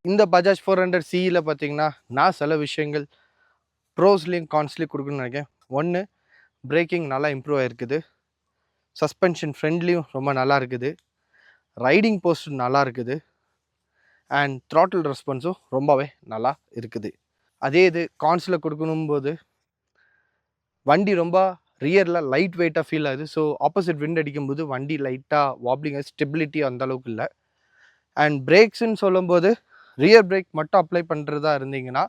இந்த பஜாஜ் 400 சிஇல பார்த்தீங்கன்னா நான் சில விஷயங்கள் ப்ரோஸ்லேயும் கான்ஸ்லேயும் கொடுக்கணும்னு நினைக்கிறேன். ஒன்று, பிரேக்கிங் நல்லா இம்ப்ரூவ் ஆகிருக்குது. சஸ்பென்ஷன் ஃப்ரெண்ட்லியும் ரொம்ப நல்லா இருக்குது. ரைடிங் போஸ்ட் நல்லா இருக்குது. அண்ட் த்ராட்டில் ரெஸ்பான்ஸும் ரொம்பவே நல்லா இருக்குது. அதே இது கான்ஸில் கொடுக்கணும்போது வண்டி ரொம்ப ரியரில் லைட் வெயிட்டாக ஃபீல் ஆகுது. ஸோ ஆப்போசிட் விண்ட் அடிக்கும்போது வண்டி லைட்டாக வாப்ளிங் ஸ்டெபிலிட்டி அந்த அளவுக்கு இல்லை. அண்ட் பிரேக்ஸ்ன்னு சொல்லும்போது ரியர் பிரேக் மட்டும் அப்ளை பண்ணுறதா இருந்தீங்கன்னா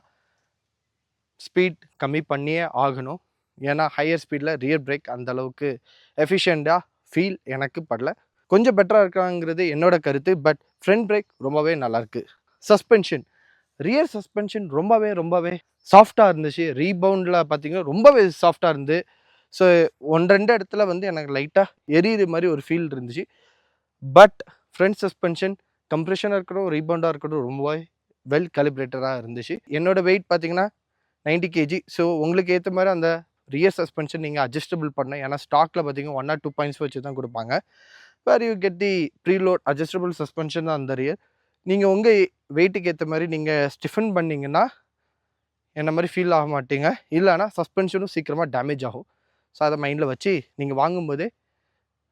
ஸ்பீட் கம்மி பண்ணியே ஆகணும். ஏன்னா ஹையர் ஸ்பீடில் ரியர் பிரேக் அந்த அளவுக்கு எஃபிஷியண்ட்டாக ஃபீல் எனக்கு படல. கொஞ்சம் பெட்டராக இருக்காங்கிறது என்னோட கருத்து. பட் ஃப்ரண்ட் பிரேக் ரொம்பவே நல்லாயிருக்கு. சஸ்பென்ஷன், ரியர் சஸ்பென்ஷன் ரொம்பவே சாஃப்டாக இருந்துச்சு. ரீபவுண்டில் பார்த்தீங்கன்னா ரொம்பவே சாஃப்டாக இருந்து. ஸோ 1-2 இடத்துல வந்து எனக்கு லைட்டாக எரியிற மாதிரி ஒரு ஃபீல் இருந்துச்சு. பட் ஃப்ரண்ட் சஸ்பென்ஷன் கம்ப்ரெஷனாக இருக்கட்டும், ரீபவுண்டாக இருக்கட்டும் ரொம்பவே வெல் கலிப்ரேட்டடாக இருந்துச்சு. என்னோட வெயிட் பார்த்தீங்கன்னா 90 kg. ஸோ உங்களுக்கு ஏற்ற மாதிரி அந்த ரியர் சஸ்பென்ஷன் நீங்கள் அட்ஜஸ்டபிள் பண்ண. ஏன்னா ஸ்டாக்கில் பார்த்தீங்கன்னா 1 or 2 பாயிண்ட்ஸ் வச்சு தான் கொடுப்பாங்க. Where you get the preload adjustable suspension தான் அந்த ரியர். நீங்கள் உங்கள் வெயிட்டுக்கு ஏற்ற மாதிரி நீங்கள் ஸ்டிஃபன் பண்ணிங்கன்னா என்ன மாதிரி ஃபீல் ஆக மாட்டீங்க. இல்லைனா சஸ்பென்ஷனும் சீக்கிரமாக டேமேஜ் ஆகும். ஸோ அதை மைண்டில் வச்சு நீங்கள் வாங்கும்போதே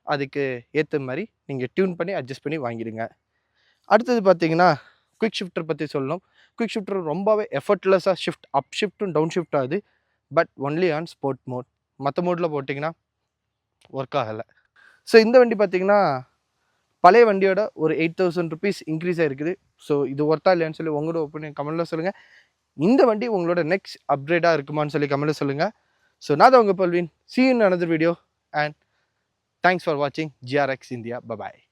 அதுக்கு ஏற்ற மாதிரி நீங்கள் டியூன் பண்ணி அட்ஜஸ்ட் பண்ணி வாங்கிடுங்க. அடுத்தது பார்த்தீங்கன்னா குயிக் ஷிஃப்டர் பற்றி சொல்லணும். குயிக் ஷிஃப்டர் ரொம்பவே எஃபர்ட்லெஸ்ஸாக அப் ஷிஃப்ட்டும் டவுன் ஷிஃப்ட் ஆகுது. But only on sport mode. மற்ற மோடில் போட்டிங்கன்னா ஒர்க் ஆகலை. ஸோ இந்த வண்டி பார்த்தீங்கன்னா பழைய வண்டியோட ஒரு 8,000 rupees இன்க்ரீஸ் ஆகிருக்குது. ஸோ இது ஒர்த்தா இல்லையான்னு சொல்லி உங்களோட ஒப்பீனியன் கமெண்ட்டில் சொல்லுங்கள். இந்த வண்டி உங்களோட நெக்ஸ்ட் அப்கிரேடாக இருக்குமான்னு சொல்லி கமெண்ட்டில் சொல்லுங்கள். ஸோ நான் தான் உங்கள் பல்வின். See you in another video and thanks for watching GRX India. Bye bye.